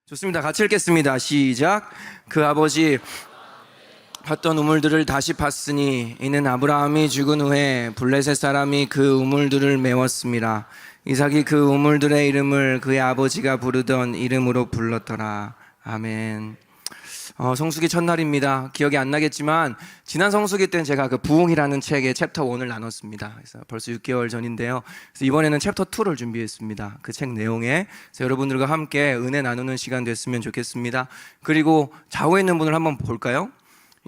좋습니다. 같이 읽겠습니다. 시작. 그 아버지 팠던 우물들을 다시 팠으니 이는 아브라함이 죽은 후에 블레셋 사람이 그 우물들을 메웠습니다. 이삭이 그 우물들의 이름을 그의 아버지가 부르던 이름으로 불렀더라. 아멘. 성수기 첫날입니다. 기억이 안 나겠지만 지난 성수기 때는 제가 그 부흥이라는 책의 챕터 1을 나눴습니다. 그래서 벌써 6개월 전인데요. 그래서 이번에는 챕터 2를 준비했습니다. 그 책 내용에 그래서 여러분들과 함께 은혜 나누는 시간 됐으면 좋겠습니다. 그리고 좌우에 있는 분을 한번 볼까요?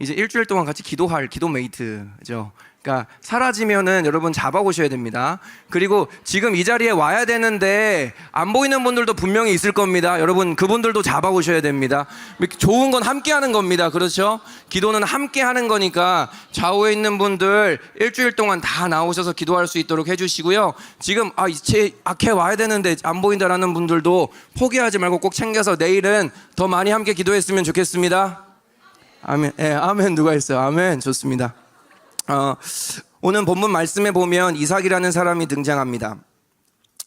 이제 일주일 동안 같이 기도할 기도메이트죠. 그러니까 사라지면은 여러분 잡아오셔야 됩니다. 그리고 지금 이 자리에 와야 되는데 안 보이는 분들도 분명히 있을 겁니다. 여러분 그분들도 잡아오셔야 됩니다. 좋은 건 함께 하는 겁니다. 그렇죠? 기도는 함께 하는 거니까 좌우에 있는 분들 일주일 동안 다 나오셔서 기도할 수 있도록 해주시고요. 지금 제 앞에 와야 되는데 안 보인다라는 분들도 포기하지 말고 꼭 챙겨서 내일은 더 많이 함께 기도했으면 좋겠습니다. 아멘. 네, 아멘. 누가 있어요? 아멘. 좋습니다. 오늘 본문 말씀에 보면 이삭이라는 사람이 등장합니다.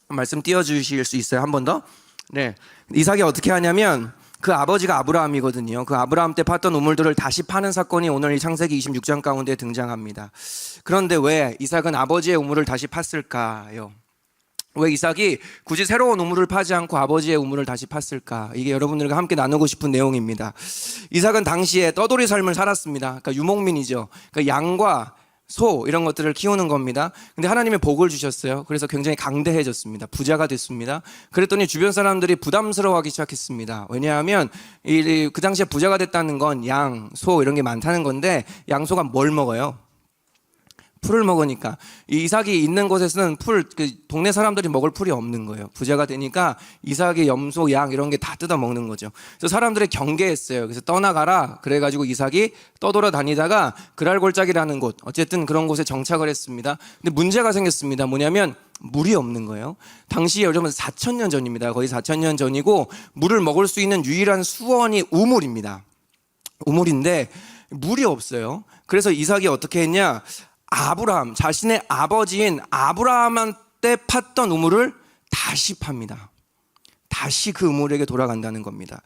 말씀 띄워주실 수 있어요? 한 번 더? 네. 이삭이 어떻게 하냐면 그 아버지가 아브라함이거든요. 그 아브라함 때 팠던 우물들을 다시 파는 사건이 오늘 이 창세기 26장 가운데 등장합니다. 그런데 왜 이삭은 아버지의 우물을 다시 팠을까요? 왜 이삭이 굳이 새로운 우물을 파지 않고 아버지의 우물을 다시 팠을까? 이게 여러분들과 함께 나누고 싶은 내용입니다. 이삭은 당시에 떠돌이 삶을 살았습니다. 그러니까 유목민이죠. 그러니까 양과 소 이런 것들을 키우는 겁니다. 근데 하나님의 복을 주셨어요. 그래서 굉장히 강대해졌습니다. 부자가 됐습니다. 그랬더니 주변 사람들이 부담스러워하기 시작했습니다. 왜냐하면 그 당시에 부자가 됐다는 건 양, 소 이런 게 많다는 건데 양소가 뭘 먹어요? 풀을 먹으니까 이 이삭이 있는 곳에서는 동네 사람들이 먹을 풀이 없는 거예요. 부자가 되니까 이삭이 염소, 양 이런 게 다 뜯어 먹는 거죠. 그래서 사람들이 경계했어요. 그래서 떠나가라. 그래가지고 이삭이 떠돌아다니다가 그랄골짜기라는 곳, 어쨌든 그런 곳에 정착을 했습니다. 근데 문제가 생겼습니다. 뭐냐면 물이 없는 거예요. 당시에 여러분 4,000년 전입니다. 거의 4,000년 전이고 물을 먹을 수 있는 유일한 수원이 우물입니다. 우물인데 물이 없어요. 그래서 이삭이 어떻게 했냐? 아브라함, 자신의 아버지인 아브라함한테 팠던 우물을 다시 팝니다. 다시 그 우물에게 돌아간다는 겁니다.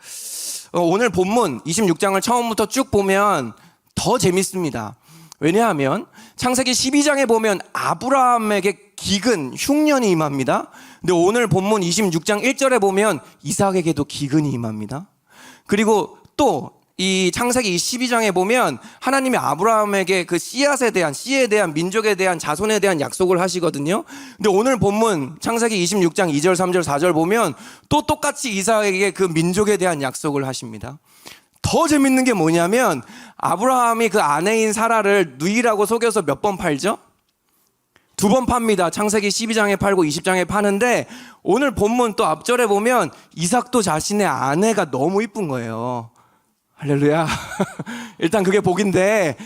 오늘 본문 26장을 처음부터 쭉 보면 더 재밌습니다. 왜냐하면 창세기 12장에 보면 아브라함에게 기근, 흉년이 임합니다. 근데 오늘 본문 26장 1절에 보면 이삭에게도 기근이 임합니다. 그리고 또 이 창세기 12장에 보면 하나님이 아브라함에게 그 씨에 대한 민족에 대한 자손에 대한 약속을 하시거든요. 근데 오늘 본문 창세기 26장 2절, 3절, 4절 보면 또 똑같이 이삭에게 그 민족에 대한 약속을 하십니다. 더 재밌는 게 뭐냐면 아브라함이 그 아내인 사라를 누이라고 속여서 몇 번 팔죠? 2번 팝니다. 창세기 12장에 팔고 20장에 파는데 오늘 본문 또 앞절에 보면 이삭도 자신의 아내가 너무 이쁜 거예요. 할렐루야. 일단 그게 복인데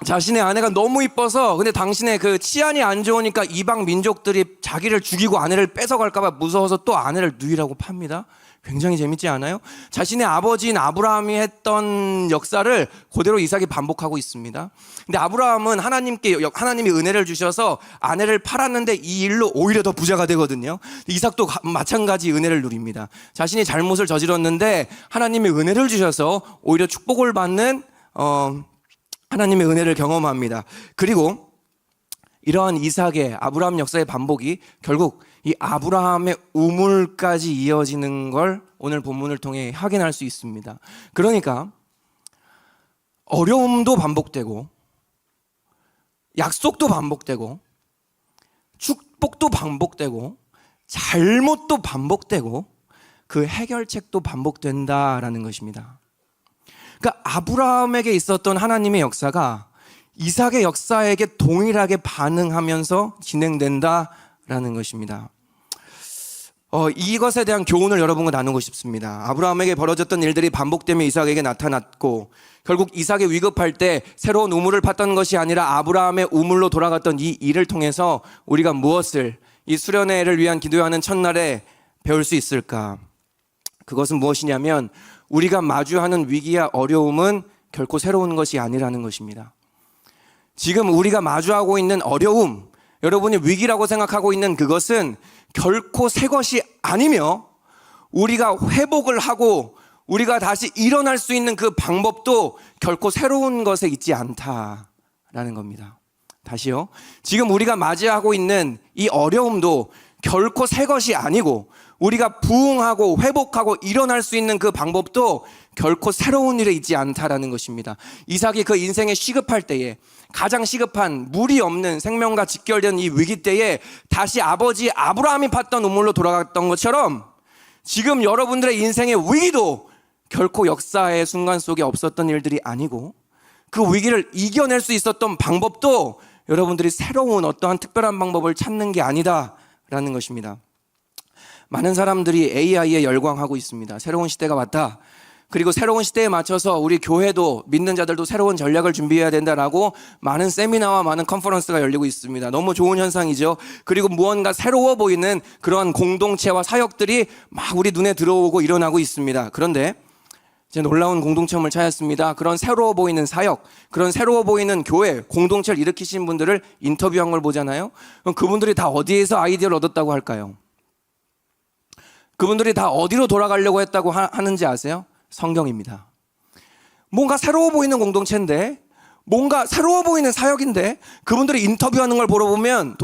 자신의 아내가 너무 이뻐서 근데 당신의 그 치안이 안 좋으니까 이방 민족들이 자기를 죽이고 아내를 뺏어갈까 봐 무서워서 또 아내를 누이라고 팝니다. 굉장히 재밌지 않아요? 자신의 아버지인 아브라함이 했던 역사를 그대로 이삭이 반복하고 있습니다. 근데 아브라함은 하나님이 은혜를 주셔서 아내를 팔았는데 이 일로 오히려 더 부자가 되거든요. 이삭도 마찬가지 은혜를 누립니다. 자신이 잘못을 저질렀는데 하나님의 은혜를 주셔서 오히려 축복을 받는 하나님의 은혜를 경험합니다. 그리고 이러한 이삭의 아브라함 역사의 반복이 결국 이 아브라함의 우물까지 이어지는 걸 오늘 본문을 통해 확인할 수 있습니다. 그러니까 어려움도 반복되고 약속도 반복되고 축복도 반복되고 잘못도 반복되고 그 해결책도 반복된다라는 것입니다. 그러니까 아브라함에게 있었던 하나님의 역사가 이삭의 역사에게 동일하게 반응하면서 진행된다라는 것입니다. 이것에 대한 교훈을 여러분과 나누고 싶습니다. 아브라함에게 벌어졌던 일들이 반복되며 이삭에게 나타났고 결국 이삭이 위급할 때 새로운 우물을 팠던 것이 아니라 아브라함의 우물로 돌아갔던 이 일을 통해서 우리가 무엇을 이 수련의 해를 위한 기도하는 첫날에 배울 수 있을까? 그것은 무엇이냐면 우리가 마주하는 위기와 어려움은 결코 새로운 것이 아니라는 것입니다. 지금 우리가 마주하고 있는 어려움, 여러분이 위기라고 생각하고 있는 그것은 결코 새 것이 아니며 우리가 회복을 하고 우리가 다시 일어날 수 있는 그 방법도 결코 새로운 것에 있지 않다라는 겁니다. 다시요. 지금 우리가 맞이하고 있는 이 어려움도 결코 새 것이 아니고 우리가 부흥하고 회복하고 일어날 수 있는 그 방법도 결코 새로운 일에 있지 않다라는 것입니다. 이삭이 그 인생에 시급할 때에 가장 시급한 물이 없는 생명과 직결된 이 위기 때에 다시 아버지 아브라함이 팠던 우물로 돌아갔던 것처럼 지금 여러분들의 인생의 위기도 결코 역사의 순간 속에 없었던 일들이 아니고 그 위기를 이겨낼 수 있었던 방법도 여러분들이 새로운 어떠한 특별한 방법을 찾는 게 아니다라는 것입니다. 많은 사람들이 AI에 열광하고 있습니다. 새로운 시대가 왔다. 그리고 새로운 시대에 맞춰서 우리 교회도 믿는 자들도 새로운 전략을 준비해야 된다라고 많은 세미나와 많은 컨퍼런스가 열리고 있습니다. 너무 좋은 현상이죠. 그리고 무언가 새로워 보이는 그러한 공동체와 사역들이 막 우리 눈에 들어오고 일어나고 있습니다. 그런데 이제 놀라운 공동체를 찾았습니다. 그런 새로워 보이는 사역, 그런 새로워 보이는 교회, 공동체를 일으키신 분들을 인터뷰한 걸 보잖아요. 그럼 그분들이 다 어디에서 아이디어를 얻었다고 할까요? 그분들이 다 어디로 돌아가려고 했다고 하는지 아세요? 성경입니다. 뭔가 새로워 보이는 공동체인데, 뭔가 새로워 보이는 사역인데, 그분들이 인터뷰하는 걸 들어보면,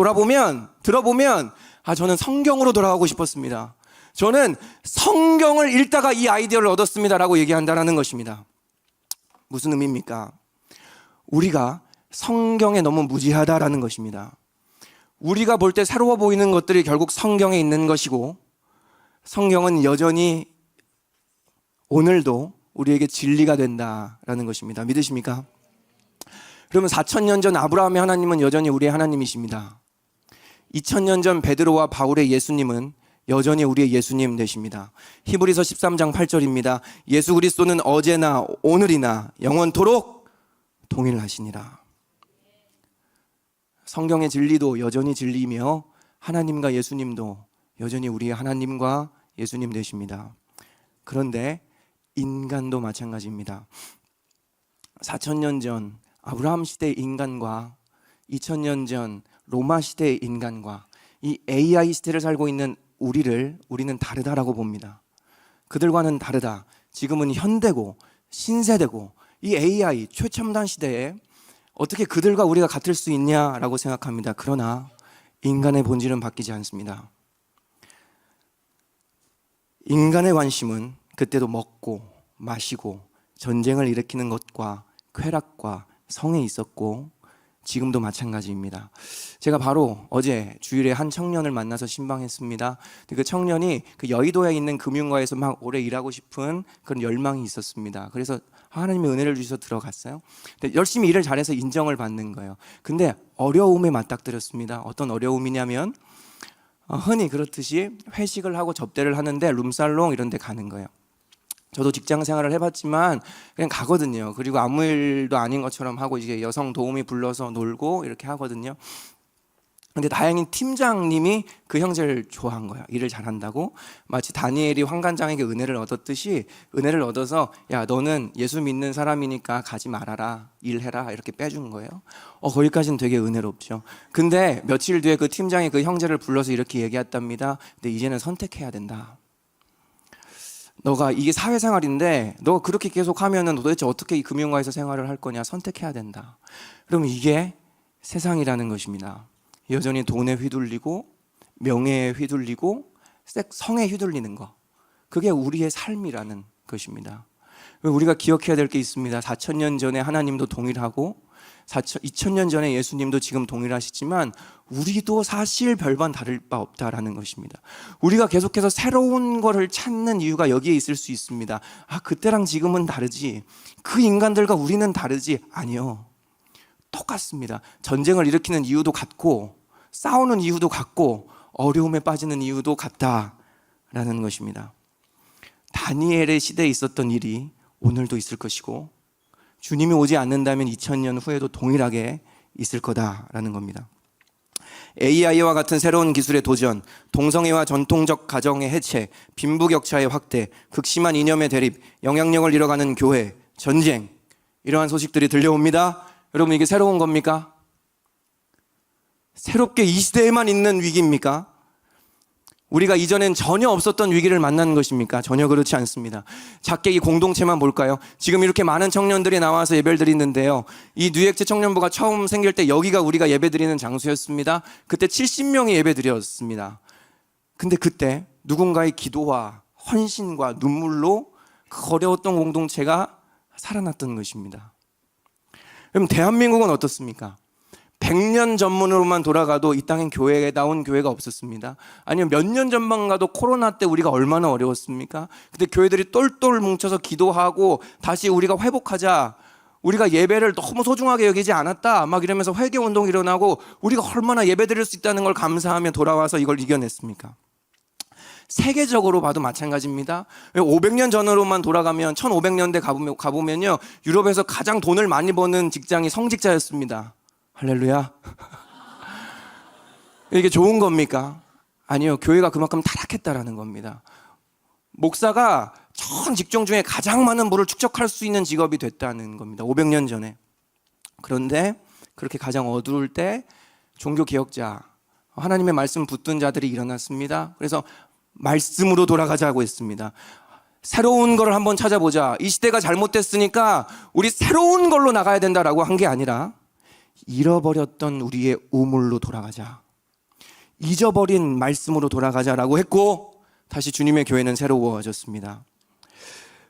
저는 성경으로 돌아가고 싶었습니다. 저는 성경을 읽다가 이 아이디어를 얻었습니다라고 얘기한다는 것입니다. 무슨 의미입니까? 우리가 성경에 너무 무지하다라는 것입니다. 우리가 볼 때 새로워 보이는 것들이 결국 성경에 있는 것이고, 성경은 여전히 오늘도 우리에게 진리가 된다라는 것입니다. 믿으십니까? 그러면 4,000년 전 아브라함의 하나님은 여전히 우리의 하나님이십니다. 2,000년 전 베드로와 바울의 예수님은 여전히 우리의 예수님 되십니다. 히브리서 13장 8절입니다. 예수 그리스도는 어제나 오늘이나 영원토록 동일하시니라. 성경의 진리도 여전히 진리이며 하나님과 예수님도 여전히 우리의 하나님과 예수님 되십니다. 그런데 인간도 마찬가지입니다. 4,000년 전 아브라함 시대의 인간과 2,000년 전 로마 시대의 인간과 이 AI 시대를 살고 있는 우리는 다르다라고 봅니다. 그들과는 다르다. 지금은 현대고 신세대고 이 AI 최첨단 시대에 어떻게 그들과 우리가 같을 수 있냐라고 생각합니다. 그러나 인간의 본질은 바뀌지 않습니다. 인간의 관심은 그때도 먹고 마시고 전쟁을 일으키는 것과 쾌락과 성에 있었고 지금도 마찬가지입니다. 제가 바로 어제 주일에 한 청년을 만나서 신방했습니다. 그 청년이 그 여의도에 있는 금융가에서 막 오래 일하고 싶은 그런 열망이 있었습니다. 그래서 하나님의 은혜를 주셔서 들어갔어요. 근데 열심히 일을 잘해서 인정을 받는 거예요. 근데 어려움에 맞닥뜨렸습니다. 어떤 어려움이냐면 흔히 그렇듯이 회식을 하고 접대를 하는데 룸살롱 이런 데 가는 거예요. 저도 직장 생활을 해봤지만 그냥 가거든요. 그리고 아무 일도 아닌 것처럼 하고 이제 여성 도우미 불러서 놀고 이렇게 하거든요. 근데 다행히 팀장님이 그 형제를 좋아한 거야. 일을 잘한다고. 마치 다니엘이 환관장에게 은혜를 얻었듯이 은혜를 얻어서 야 너는 예수 믿는 사람이니까 가지 말아라. 일해라. 이렇게 빼준 거예요. 거기까지는 되게 은혜롭죠. 근데 며칠 뒤에 그 팀장이 그 형제를 불러서 이렇게 얘기했답니다. 근데 이제는 선택해야 된다. 너가 이게 사회생활인데 너가 그렇게 계속 하면은 도대체 어떻게 이 금융가에서 생활을 할 거냐. 선택해야 된다. 그러면 이게 세상이라는 것입니다. 여전히 돈에 휘둘리고 명예에 휘둘리고 성에 휘둘리는 거, 그게 우리의 삶이라는 것입니다. 우리가 기억해야 될 게 있습니다. 4,000년 전에 하나님도 동일하고 2,000년 전에 예수님도 지금 동일하시지만 우리도 사실 별반 다를 바 없다라는 것입니다. 우리가 계속해서 새로운 거를 찾는 이유가 여기에 있을 수 있습니다. 그때랑 지금은 다르지, 그 인간들과 우리는 다르지. 아니요, 똑같습니다. 전쟁을 일으키는 이유도 같고 싸우는 이유도 같고 어려움에 빠지는 이유도 같다라는 것입니다. 다니엘의 시대에 있었던 일이 오늘도 있을 것이고 주님이 오지 않는다면 2000년 후에도 동일하게 있을 거다라는 겁니다. AI와 같은 새로운 기술의 도전, 동성애와 전통적 가정의 해체, 빈부격차의 확대, 극심한 이념의 대립, 영향력을 잃어가는 교회, 전쟁, 이러한 소식들이 들려옵니다. 여러분, 이게 새로운 겁니까? 새롭게 이 시대에만 있는 위기입니까? 우리가 이전엔 전혀 없었던 위기를 만나는 것입니까? 전혀 그렇지 않습니다. 작게 이 공동체만 볼까요? 지금 이렇게 많은 청년들이 나와서 예배를 드리는데요. 이 뉴액트 청년부가 처음 생길 때 여기가 우리가 예배 드리는 장소였습니다. 그때 70명이 예배 드렸습니다. 근데 그때 누군가의 기도와 헌신과 눈물로 그 어려웠던 공동체가 살아났던 것입니다. 그럼 대한민국은 어떻습니까? 100년 전문으로만 돌아가도 이 땅엔 교회다운 교회가 없었습니다. 아니면 몇 년 전만 가도 코로나 때 우리가 얼마나 어려웠습니까? 근데 교회들이 똘똘 뭉쳐서 기도하고 다시 우리가 회복하자, 우리가 예배를 너무 소중하게 여기지 않았다 막 이러면서 회개운동이 일어나고 우리가 얼마나 예배 드릴 수 있다는 걸 감사하며 돌아와서 이걸 이겨냈습니까? 세계적으로 봐도 마찬가지입니다. 500년 전으로만 돌아가면 1500년대 가보면요, 유럽에서 가장 돈을 많이 버는 직장이 성직자였습니다. 할렐루야. 이게 좋은 겁니까? 아니요, 교회가 그만큼 타락했다라는 겁니다. 목사가 전 직종 중에 가장 많은 부를 축적할 수 있는 직업이 됐다는 겁니다. 500년 전에. 그런데 그렇게 가장 어두울 때 종교개혁자, 하나님의 말씀 붙든 자들이 일어났습니다. 그래서 말씀으로 돌아가자고 했습니다. 새로운 걸 한번 찾아보자. 이 시대가 잘못됐으니까 우리 새로운 걸로 나가야 된다라고 한 게 아니라 잃어버렸던 우리의 우물로 돌아가자, 잊어버린 말씀으로 돌아가자라고 했고, 다시 주님의 교회는 새로워졌습니다.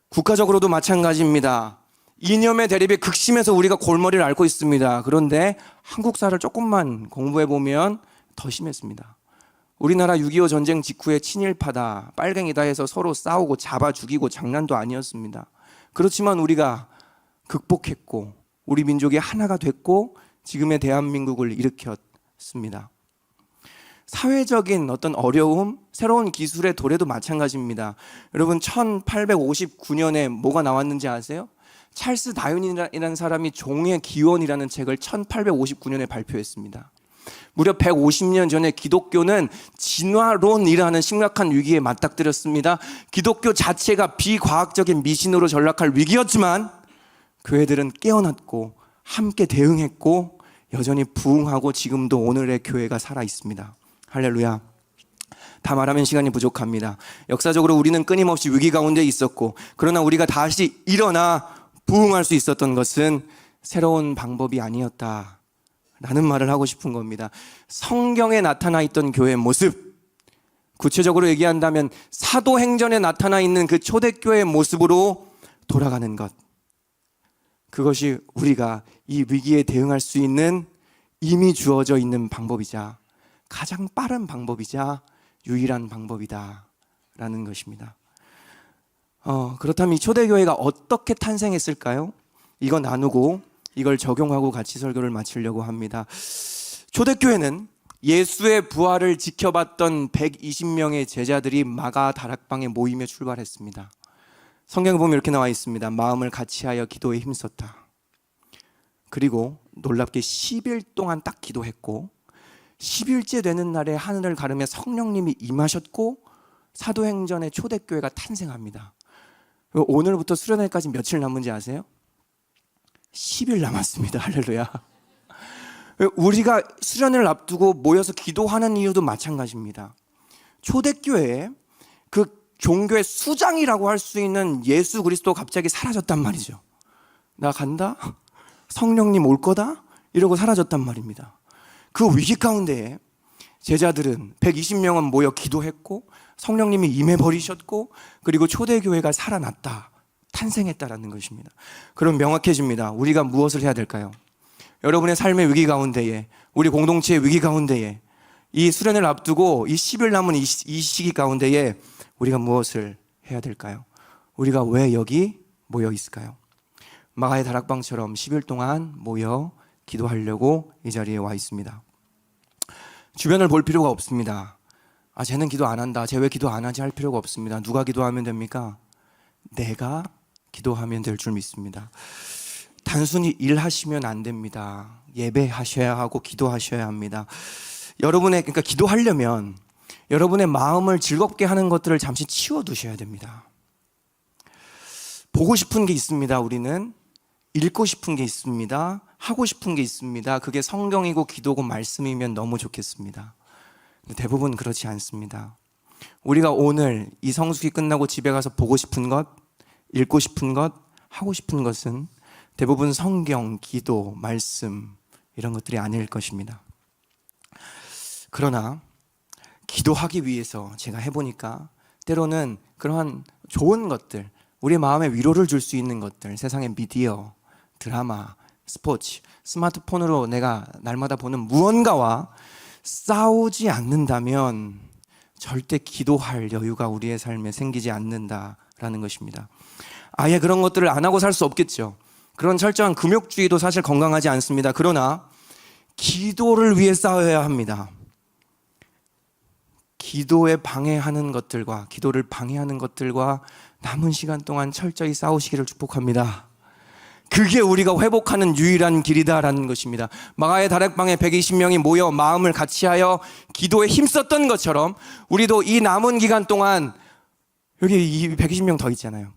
국가적으로도 마찬가지입니다. 이념의 대립이 극심해서 우리가 골머리를 앓고 있습니다. 그런데 한국사를 조금만 공부해보면 더 심했습니다. 우리나라 6.25 전쟁 직후에 친일파다, 빨갱이다 해서 서로 싸우고 잡아 죽이고 장난도 아니었습니다. 그렇지만 우리가 극복했고 우리 민족이 하나가 됐고 지금의 대한민국을 일으켰습니다. 사회적인 어떤 어려움, 새로운 기술의 도래도 마찬가지입니다. 여러분, 1859년에 뭐가 나왔는지 아세요? 찰스 다윈이라는 사람이 종의 기원이라는 책을 1859년에 발표했습니다. 무려 150년 전에 기독교는 진화론이라는 심각한 위기에 맞닥뜨렸습니다. 기독교 자체가 비과학적인 미신으로 전락할 위기였지만 교회들은 깨어났고 함께 대응했고 여전히 부흥하고 지금도 오늘의 교회가 살아 있습니다. 할렐루야. 다 말하면 시간이 부족합니다. 역사적으로 우리는 끊임없이 위기 가운데 있었고, 그러나 우리가 다시 일어나 부흥할 수 있었던 것은 새로운 방법이 아니었다 라는 말을 하고 싶은 겁니다. 성경에 나타나 있던 교회의 모습, 구체적으로 얘기한다면 사도행전에 나타나 있는 그 초대교회의 모습으로 돌아가는 것, 그것이 우리가 이 위기에 대응할 수 있는 이미 주어져 있는 방법이자 가장 빠른 방법이자 유일한 방법이다 라는 것입니다. 그렇다면 이 초대교회가 어떻게 탄생했을까요? 이거 나누고 이걸 적용하고 같이 설교를 마치려고 합니다. 초대교회는 예수의 부활을 지켜봤던 120명의 제자들이 마가 다락방에 모이며 출발했습니다. 성경에 보면 이렇게 나와 있습니다. 마음을 같이하여 기도에 힘썼다. 그리고 놀랍게 10일 동안 딱 기도했고 10일째 되는 날에 하늘을 가르며 성령님이 임하셨고 사도행전의 초대교회가 탄생합니다. 오늘부터 수련회까지 며칠 남은지 아세요? 10일 남았습니다. 할렐루야. 우리가 수련회를 앞두고 모여서 기도하는 이유도 마찬가지입니다. 초대교회에 그 종교의 수장이라고 할 수 있는 예수 그리스도가 갑자기 사라졌단 말이죠. 나 간다? 성령님 올 거다? 이러고 사라졌단 말입니다. 그 위기 가운데에 제자들은 120명은 모여 기도했고 성령님이 임해버리셨고 그리고 초대교회가 살아났다, 탄생했다라는 것입니다. 그럼 명확해집니다. 우리가 무엇을 해야 될까요? 여러분의 삶의 위기 가운데에, 우리 공동체의 위기 가운데에, 이 수련을 앞두고 이 10일 남은 이 시기 가운데에 우리가 무엇을 해야 될까요? 우리가 왜 여기 모여 있을까요? 마가의 다락방처럼 10일 동안 모여 기도하려고 이 자리에 와 있습니다. 주변을 볼 필요가 없습니다. 쟤는 기도 안 한다, 쟤 왜 기도 안 하지 할 필요가 없습니다. 누가 기도하면 됩니까? 내가 기도하면 될 줄 믿습니다. 단순히 일하시면 안 됩니다. 예배하셔야 하고 기도하셔야 합니다. 그러니까 기도하려면 여러분의 마음을 즐겁게 하는 것들을 잠시 치워두셔야 됩니다. 보고 싶은 게 있습니다. 우리는 읽고 싶은 게 있습니다. 하고 싶은 게 있습니다. 그게 성경이고 기도고 말씀이면 너무 좋겠습니다. 근데 대부분 그렇지 않습니다. 우리가 오늘 이 성수기 끝나고 집에 가서 보고 싶은 것, 읽고 싶은 것, 하고 싶은 것은 대부분 성경, 기도, 말씀 이런 것들이 아닐 것입니다. 그러나 기도하기 위해서 제가 해보니까 때로는 그러한 좋은 것들, 우리 마음에 위로를 줄 수 있는 것들, 세상의 미디어, 드라마, 스포츠, 스마트폰으로 내가 날마다 보는 무언가와 싸우지 않는다면 절대 기도할 여유가 우리의 삶에 생기지 않는다라는 것입니다. 아예 그런 것들을 안 하고 살 수 없겠죠. 그런 철저한 금욕주의도 사실 건강하지 않습니다. 그러나 기도를 위해 싸워야 합니다. 기도에 방해하는 것들과 기도를 방해하는 것들과 남은 시간 동안 철저히 싸우시기를 축복합니다. 그게 우리가 회복하는 유일한 길이다라는 것입니다. 마가의 다락방에 120명이 모여 마음을 같이하여 기도에 힘썼던 것처럼 우리도 이 남은 기간 동안 여기 120명 더 있잖아요.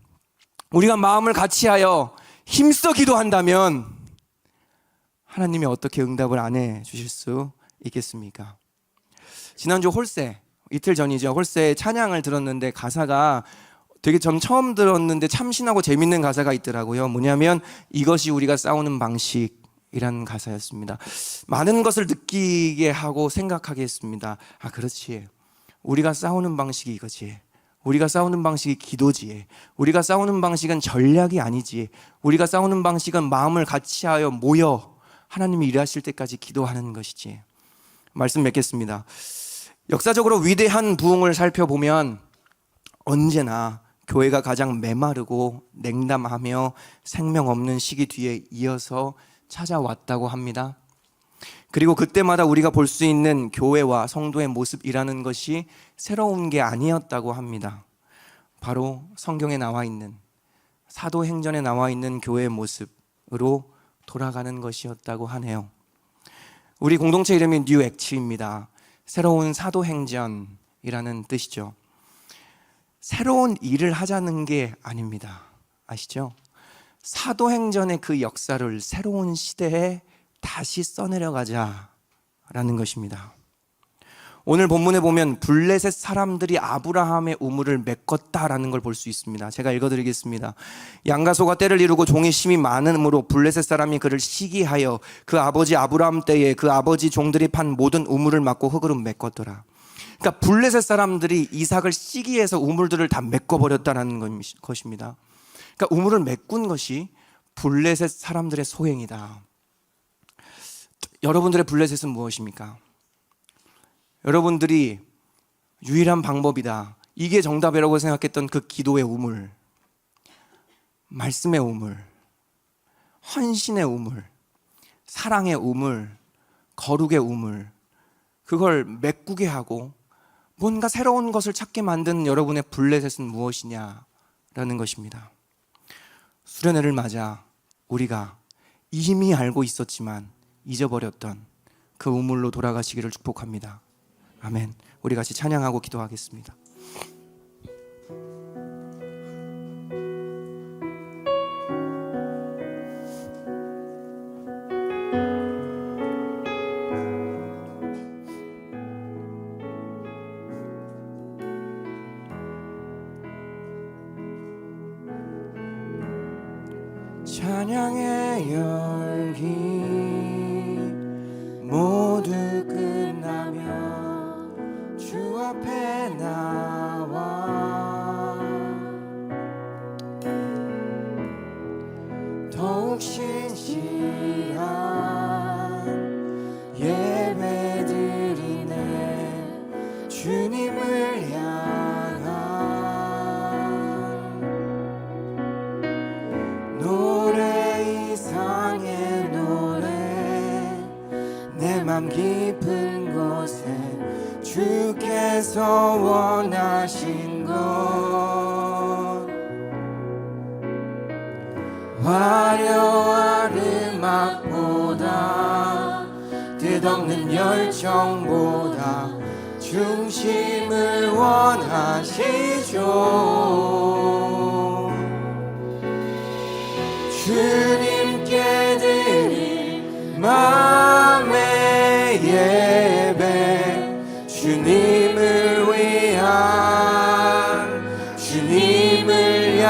우리가 마음을 같이하여 힘써 기도한다면 하나님이 어떻게 응답을 안 해주실 수 있겠습니까? 지난주 홀세, 이틀 전이죠. 홀세 찬양을 들었는데 가사가 되게 전 처음 들었는데 참 신나고 재밌는 가사가 있더라고요. 뭐냐면 이것이 우리가 싸우는 방식이라는 가사였습니다. 많은 것을 느끼게 하고 생각하게 했습니다. 아, 그렇지. 우리가 싸우는 방식이 이거지. 우리가 싸우는 방식이 기도지. 우리가 싸우는 방식은 전략이 아니지. 우리가 싸우는 방식은 마음을 같이하여 모여 하나님이 일하실 때까지 기도하는 것이지. 말씀 맺겠습니다. 역사적으로 위대한 부흥을 살펴보면 언제나 교회가 가장 메마르고 냉담하며 생명 없는 시기 뒤에 이어서 찾아왔다고 합니다. 그리고 그때마다 우리가 볼 수 있는 교회와 성도의 모습이라는 것이 새로운 게 아니었다고 합니다. 바로 성경에 나와 있는, 사도행전에 나와 있는 교회의 모습으로 돌아가는 것이었다고 하네요. 우리 공동체 이름이 뉴 액츠입니다. 새로운 사도행전이라는 뜻이죠. 새로운 일을 하자는 게 아닙니다. 아시죠? 사도행전의 그 역사를 새로운 시대에 다시 써내려가자라는 것입니다. 오늘 본문에 보면 블레셋 사람들이 아브라함의 우물을 메꿨다라는 걸 볼 수 있습니다. 제가 읽어드리겠습니다. 양과 소가 때를 이루고 종이 심이 많음으로 블레셋 사람이 그를 시기하여 그 아버지 아브라함 때에 그 아버지 종들이 판 모든 우물을 막고 흙으로 메꿨더라. 그러니까 블레셋 사람들이 이삭을 시기해서 우물들을 다 메꿔버렸다는 것입니다. 그러니까 우물을 메꾼 것이 블레셋 사람들의 소행이다. 여러분들의 블레셋은 무엇입니까? 여러분들이 유일한 방법이다, 이게 정답이라고 생각했던 그 기도의 우물, 말씀의 우물, 헌신의 우물, 사랑의 우물, 거룩의 우물, 그걸 메꾸게 하고 뭔가 새로운 것을 찾게 만든 여러분의 블레셋은 무엇이냐라는 것입니다. 수련회를 맞아 우리가 이미 알고 있었지만 잊어버렸던 그 우물로 돌아가시기를 축복합니다. 아멘. 우리 같이 찬양하고 기도하겠습니다. 찬양의 열기 모두 끝나며 주 앞에 나와 더욱 신실한 예배 드리네. 주님을 향한 노래 이상의 노래 내 맘 깊은 곳에 주께서 원하신 것 화려한 음악보다 뜻없는 열정보다 중심을 원하시죠. 주님께 드릴 마음의 예배 주님을 위한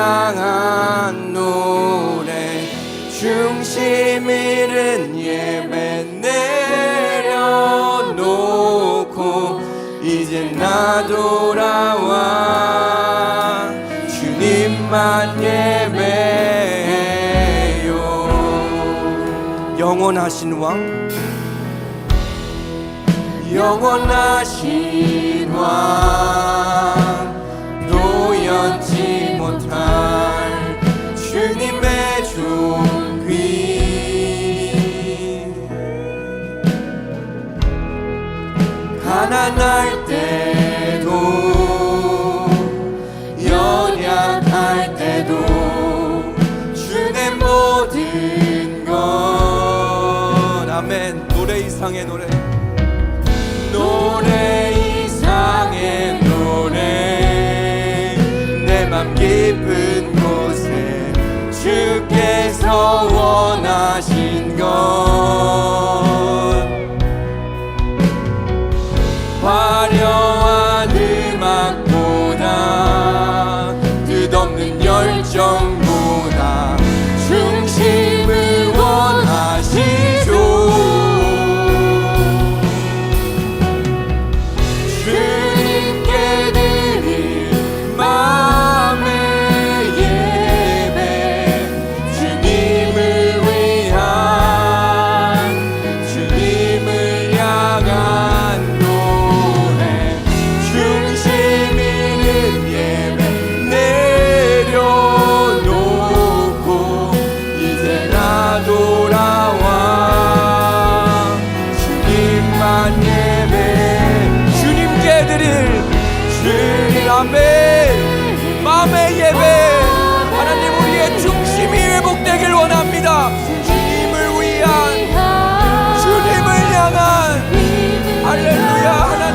향한 노래 중심 잃은 예배 내려놓고 이제 나 돌아와 주님만 예배해요. 영원하신 왕, 영원하신 왕, 노연치 못할 주님의 존귀. 가난할 때도 연약할 때도 주의 모든 것. 아멘. 노래 이상의 노래, 노래 이상의 노래, 내 맘 깊은 곳에 주께서 원하신 것. 화려한 음악보다 끝없는 열정보다 중심을 원하시죠. 아멘. 마음의 예배, 하나님 우리의 중심이 회복되길 원합니다. 주님을 위한, 주님을 향한, 할렐루야. 하나님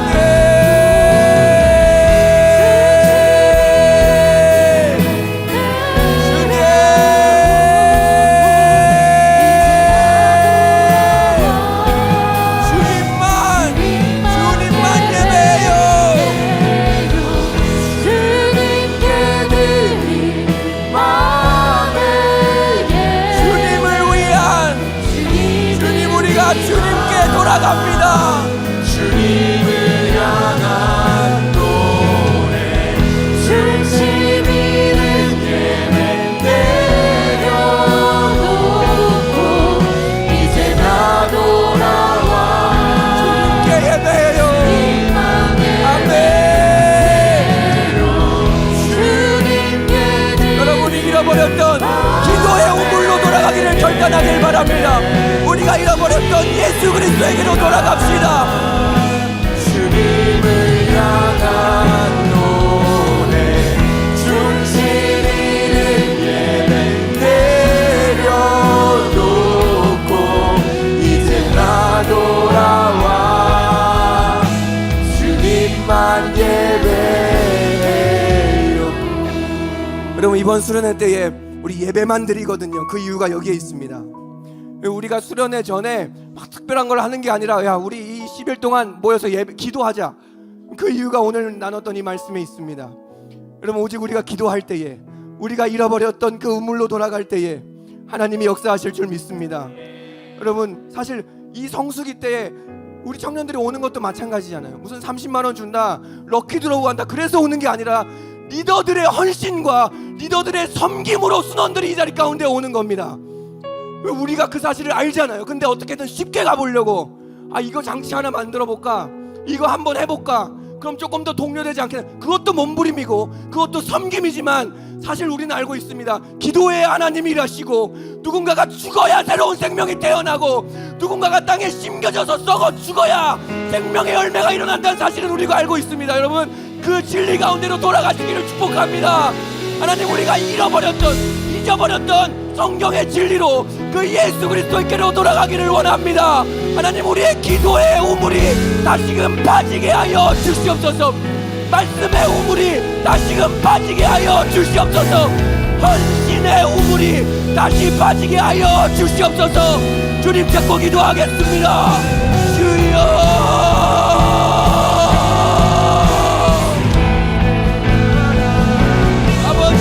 주님께 돌아갑니다. 주님을 향한 노래 중심 있는 예배 내려놓고 이제 나 돌아와 주님께 예배해요. 아멘. 여러분이 잃어버렸던 기도의 우물로 돌아가기를 결단하길 바랍니다. 우리가 잃어버렸던 예수 그리스도에게로 돌아갑시다. 주님을 향한 노래 중심 잃은 예배 내려놓고 이제 나 돌아와 주님만 예배해요. 여러분, 이번 수련회 때에 우리 예배만 드리거든요. 그 이유가 여기에 있습니다. 우리가 수련회 전에 막 특별한 걸 하는 게 아니라, 야, 우리 이 10일 동안 모여서 기도하자. 그 이유가 오늘 나눴던 이 말씀에 있습니다. 여러분, 오직 우리가 기도할 때에, 우리가 잃어버렸던 그 우물로 돌아갈 때에 하나님이 역사하실 줄 믿습니다. 여러분, 사실 이 성수기 때에 우리 청년들이 오는 것도 마찬가지잖아요. 무슨 30만 원 준다, 럭키드로우 한다, 그래서 오는 게 아니라 리더들의 헌신과 리더들의 섬김으로 순원들이 이 자리 가운데 오는 겁니다. 우리가 그 사실을 알잖아요. 근데 어떻게든 쉽게 가보려고, 이거 장치 하나 만들어 볼까, 이거 한번 해볼까, 그럼 조금 더 동료되지 않겠나. 그것도 몸부림이고 그것도 섬김이지만 사실 우리는 알고 있습니다. 기도에 하나님이 일하시고, 누군가가 죽어야 새로운 생명이 태어나고, 누군가가 땅에 심겨져서 썩어 죽어야 생명의 열매가 일어난다는 사실은 우리가 알고 있습니다. 여러분, 그 진리 가운데로 돌아가시기를 축복합니다. 하나님, 우리가 잊어버렸던 성경의 진리로 그 예수 그리스도께로 돌아가기를 원합니다. 하나님, 우리의 기도의 우물이 다시금 빠지게 하여 주시옵소서. 말씀의 우물이 다시금 빠지게 하여 주시옵소서. 헌신의 우물이 다시 빠지게 하여 주시옵소서. 주님 찾고 기도하겠습니다. 주여, 아버지,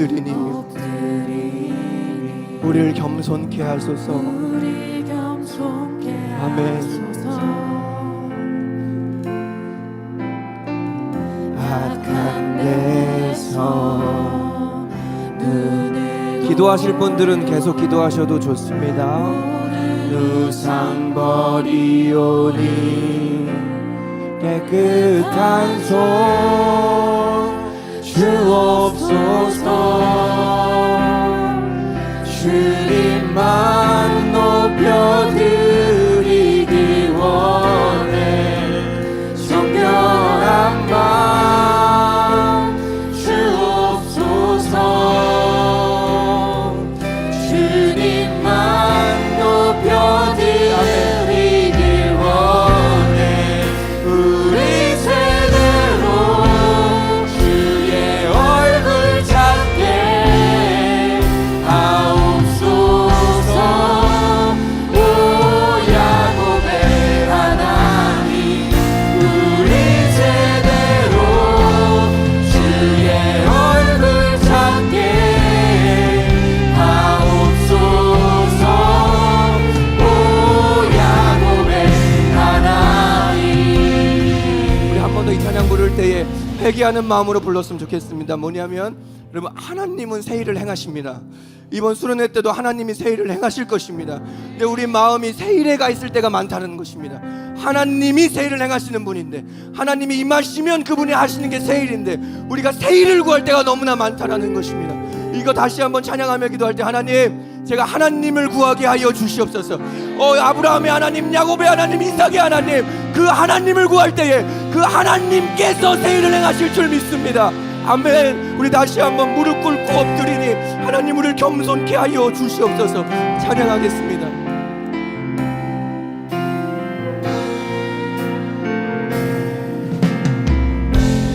엎드리니 우리를 겸손케 하소서. 아멘. 악한 데서 기도하실 분들은 계속 기도하셔도 좋습니다. 누상 버리오니 깨끗한 손 주옵소서. 주님만 높여드리기 원해. 정결한 맘 주옵소서. 주님만 높여드리기 원해. 우리 세대로 주의 얼굴 찾게 하옵소서. 오 야곱의 하나님, 우리 세대로 주의 얼굴 찾게 하옵소서. 오 야곱의 하나님. 우리 한 번 더 이 찬양 부를 때에 회개하는 마음으로 불렀으면 좋겠습니다. 뭐냐면 여러분, 하나님은 새 일을 행하십니다. 이번 수련회 때도 하나님이 새 일을 행하실 것입니다. 근데 우리 마음이 새 일에 가 있을 때가 많다는 것입니다. 하나님이 새 일을 행하시는 분인데, 하나님이 임하시면 그분이 하시는 게 새 일인데, 우리가 새 일을 구할 때가 너무나 많다는 것입니다. 이거 다시 한번 찬양하며 기도할 때, 하나님, 제가 하나님을 구하게 하여 주시옵소서. 아브라함의 하나님, 야곱의 하나님, 이삭의 하나님, 그 하나님을 구할 때에 그 하나님께서 새 일을 행하실 줄 믿습니다. 아멘. 우리 다시 한번 무릎 꿇고 엎드리니 하나님 우리를 겸손케 하여 주시옵소서. 찬양하겠습니다.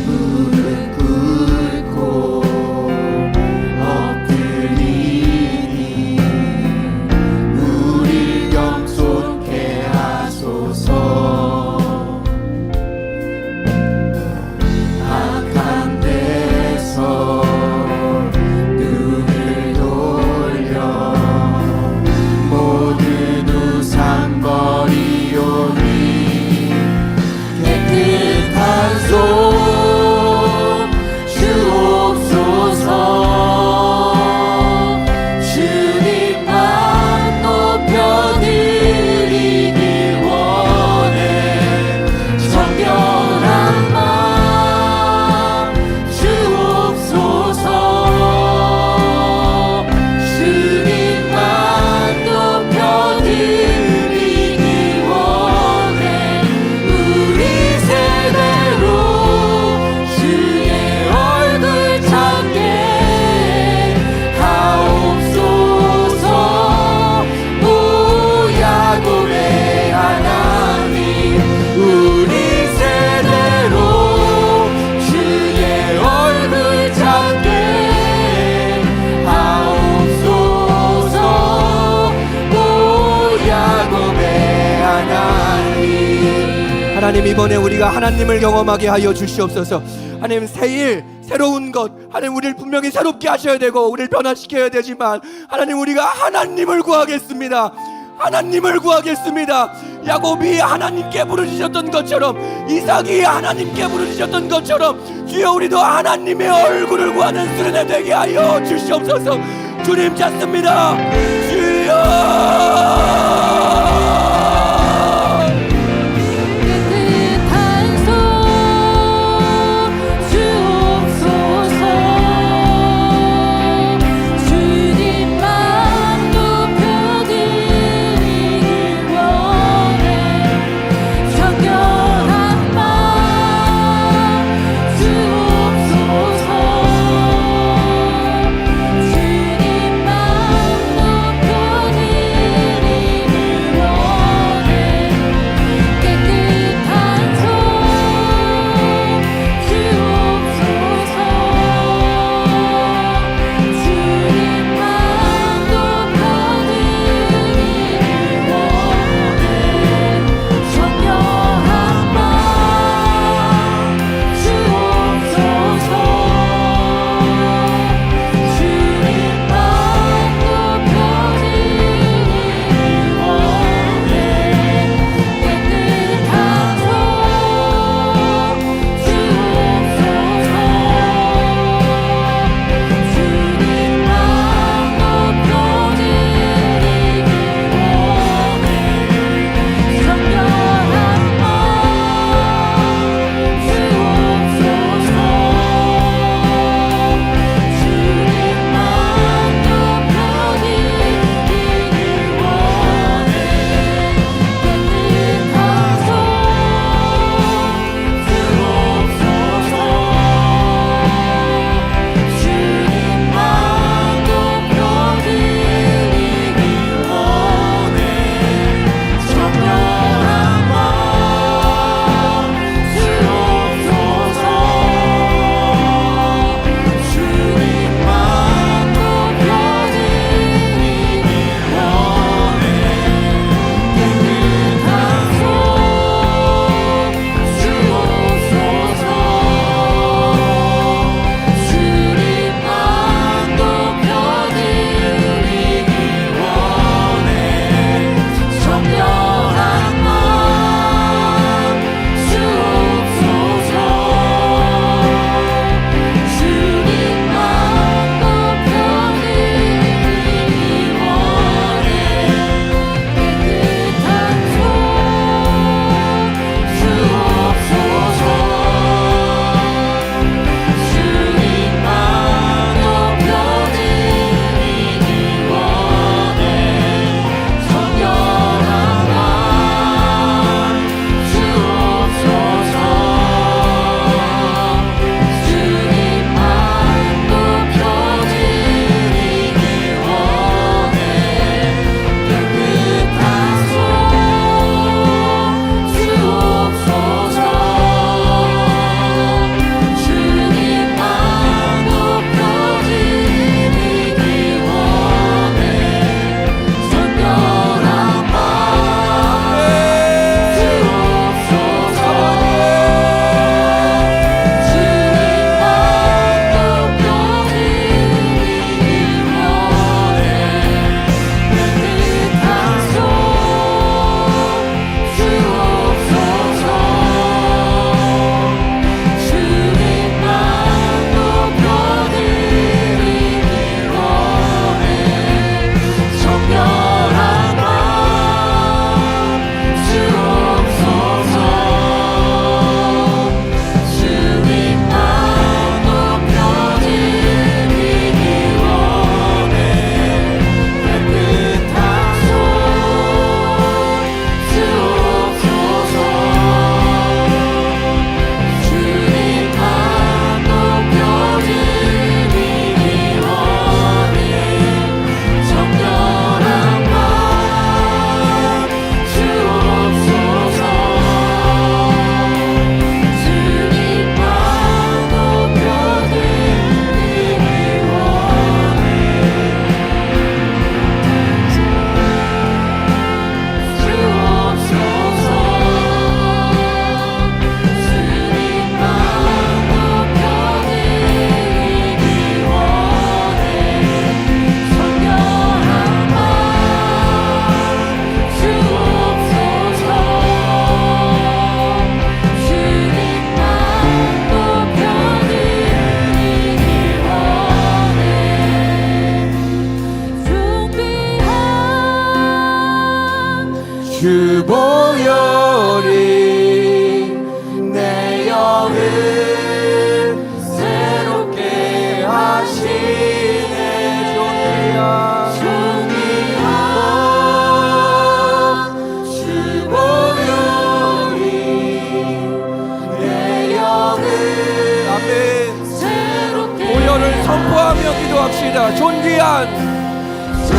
무릎 꿇고 엎드리니 우리 겸손케 하소서. 악한 데서 눈을 돌려 모든 우상 버리오니 깨끗한 손 주옵소서. 주님만 높여드리기 원해. 정결한 맘 주옵소서. 주님만 높여드리기 원해. 우리 세대로 주의 얼굴 찾게 하옵소서. 오 야곱의 하나님, 우리 세대로 주의 얼굴 찾게 하옵소서. 오 야곱의 하나님. 하나님, 이번에 우리가 하나님을 경험하게 하여 주시옵소서. 하나님, 새일 새로운 것, 하나님 우리를 분명히 새롭게 하셔야 되고 우리를 변화시켜야 되지만, 하나님 우리가 하나님을 구하겠습니다. 하나님을 구하겠습니다. 야곱이 하나님께 부르짖었던 것처럼, 이삭이 하나님께 부르짖었던 것처럼, 주여 우리도 하나님의 얼굴을 구하는 수련회 되게 하여 주시옵소서. 주님 찾습니다. 주여. 깨끗한 손 주옵소서. 주님만 높여드리기 원해. 정결한 맘 주옵소서. 주님만 높여드리기 주 보혈이 내 영을 새롭게 하시네. 존귀한 주 보혈이 내 영을 아멘. 새롭게 보혈을 선포하며 기도합시다. 존귀한 주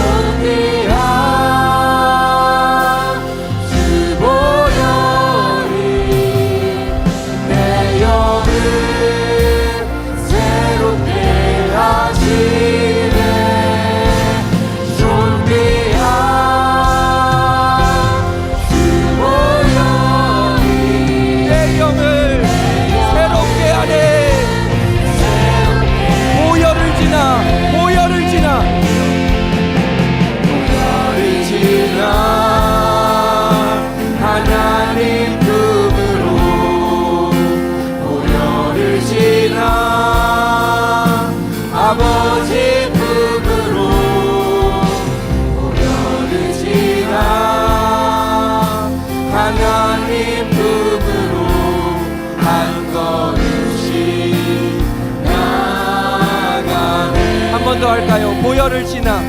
보혈이 내 영을 새롭게 하시네. 존귀한 주 보혈이 내 영을 새롭게 하네. 보혈을 지나 하나님 품으로 보혈을 지나 아버지 품으로 보혈을 지나 하나님 품으로 한 걸음씩 나가네. 한 번 더 할까요? 보혈을 지나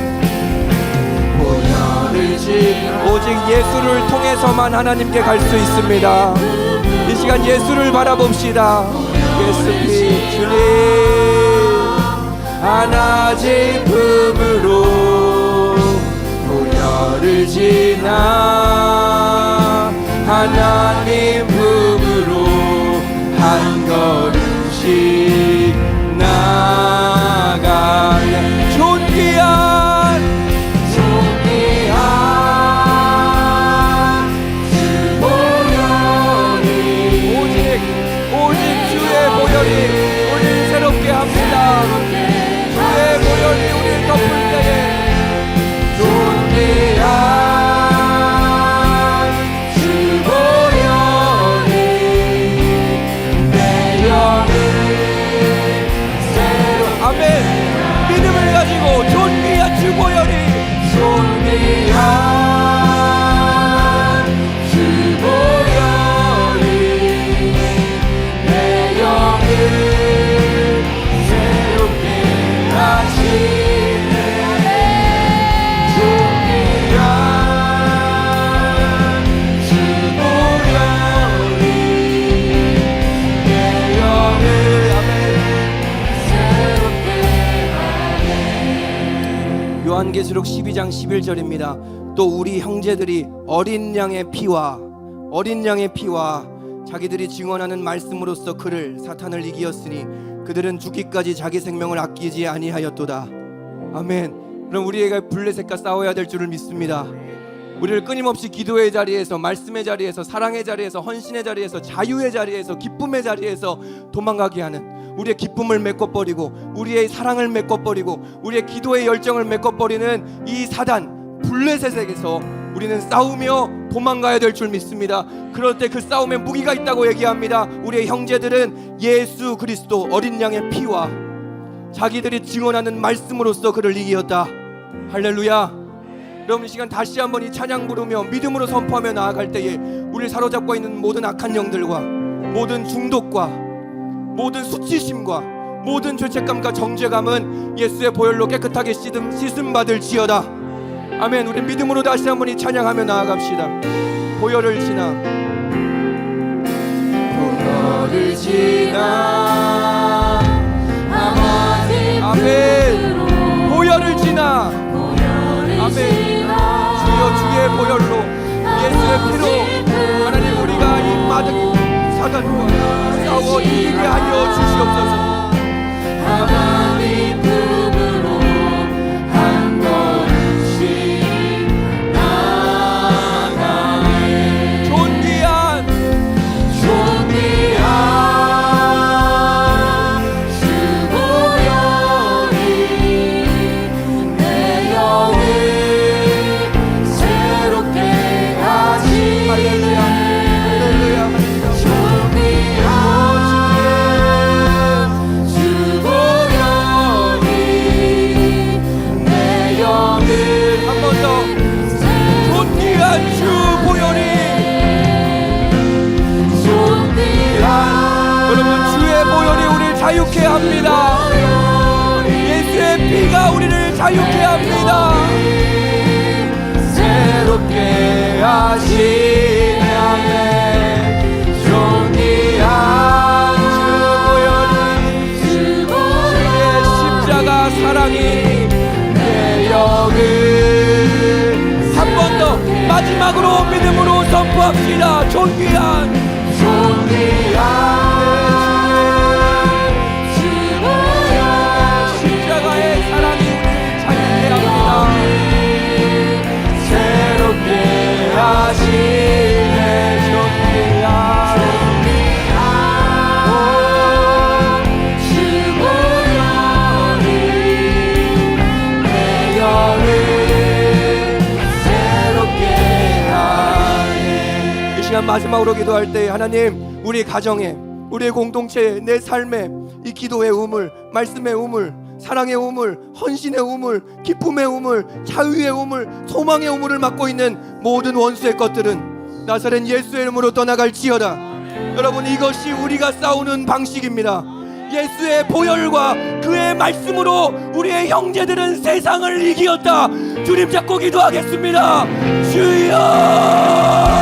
오직 예수를 통해서만 하나님께 갈 수 있습니다. 이 시간 예수를 바라봅시다. 예수 피 주님 하나님 품으로 보혈을 지나 하나님 품으로 한 걸음씩 나가네. 존귀한 보혈이 우리를 새롭게 합니다. 주의 보혈이 우리를 덮을 때에 존귀한 주 보혈이 내 영을 새로 아멘. 믿음을 가지고 존귀한 주 보혈이 존귀한 주 보혈이 내 영을 새롭게 하시네. 존귀한 주 보혈이 내 영을 아멘 새롭게 하네. 요한계시록 12장 11절입니다. 또 우리 형제들이 어린 양의 피와 자기들이 증언하는 말씀으로써 그를 사탄을 이기었으니 그들은 죽기까지 자기 생명을 아끼지 아니하였도다. 아멘. 그럼 우리가 블레셋과 싸워야 될 줄을 믿습니다. 우리를 끊임없이 기도의 자리에서, 말씀의 자리에서, 사랑의 자리에서, 헌신의 자리에서, 자유의 자리에서, 기쁨의 자리에서 도망가게 하는, 우리의 기쁨을 메꿔버리고 우리의 사랑을 메꿔버리고 우리의 기도의 열정을 메꿔버리는 이 사단 블레셋에게서 우리는 싸우며 도망가야 될 줄 믿습니다. 그럴 때 그 싸움에 무기가 있다고 얘기합니다. 우리의 형제들은 예수 그리스도 어린 양의 피와 자기들이 증언하는 말씀으로써 그를 이기었다. 할렐루야. 여러분 이 시간 다시 한번 이 찬양 부르며 믿음으로 선포하며 나아갈 때에 우리를 사로잡고 있는 모든 악한 영들과 모든 중독과 모든 수치심과 모든 죄책감과 정죄감은 예수의 보혈로 깨끗하게 씻음 받을 지어다. 아멘. 우리 믿음으로 다시 한번 이 찬양하며 나아갑시다. 보혈을 지나 아멘. 보혈을 지나 아멘. 주여 주의 보혈로 예수의 피로 하나님 우리가 이 마득 사단과 싸워 이기게 하여 주시옵소서. 하나님 품으로 한 걸음씩 나가네. 존귀한 주 보혈이 내 영을 새롭게 하시네. 할렐루야. 자유케 합니다. 예수의 피가 우리를 자유케 합니다. 새롭게 하시네. 아멘. 존귀한 주의 십자가 사랑이 내 영을 한 번 더 마지막으로 믿음으로 선포합시다. 존귀한 십자가의 사랑이 우리를 자유케 합니다. 새롭게 하시네. 존귀한 내 영을 새롭게 하네. 이 시간 마지막으로 기도할 때 하나님, 우리 가정에, 우리의 공동체에, 내 삶에 이 기도의 우물, 말씀의 우물, 사랑의 우물, 헌신의 우물, 기쁨의 우물, 자유의 우물, 소망의 우물을 맡고 있는 모든 원수의 것들은 나사렛 예수의 이름으로 떠나갈지어다. 여러분, 이것이 우리가 싸우는 방식입니다. 예수의 보혈과 그의 말씀으로 우리의 형제들은 세상을 이기었다. 주님 잡고 기도하겠습니다. 주여.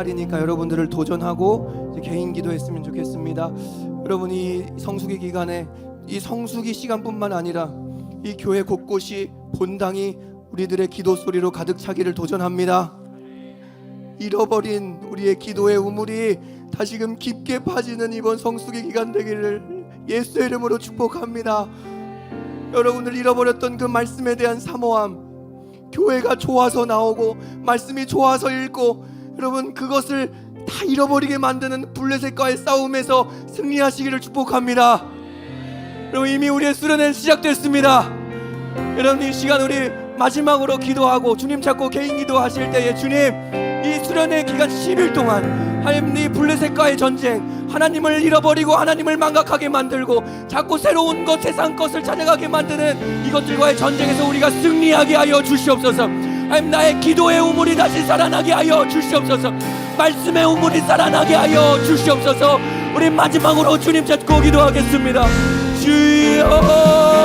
날이니까 여러분들을 도전하고 이제 개인 기도했으면 좋겠습니다. 여러분이 성수기 기간에 이 성수기 시간뿐만 아니라 이 교회 곳곳이 본당이 우리들의 기도 소리로 가득 차기를 도전합니다. 잃어버린 우리의 기도의 우물이 다시금 깊게 빠지는 이번 성수기 기간 되기를 예수의 이름으로 축복합니다. 여러분들 잃어버렸던 그 말씀에 대한 사모함, 교회가 좋아서 나오고 말씀이 좋아서 읽고 여러분 그것을 다 잃어버리게 만드는 블레셋과의 싸움에서 승리하시기를 축복합니다. 여러분 이미 우리의 수련회는 시작됐습니다. 여러분 이 시간 우리 마지막으로 기도하고 주님 찾고 개인 기도하실 때에 주님 이 수련회 기간 10일 동안 하나님 이 블레셋과의 전쟁, 하나님을 잃어버리고 하나님을 망각하게 만들고 자꾸 새로운 것 세상 것을 찾아가게 만드는 이것들과의 전쟁에서 우리가 승리하게 하여 주시옵소서. 하나님 나의 기도의 우물이 다시 살아나게 하여 주시옵소서. 말씀의 우물이 살아나게 하여 주시옵소서. 우리 마지막으로 주님 찾고 기도하겠습니다. 주여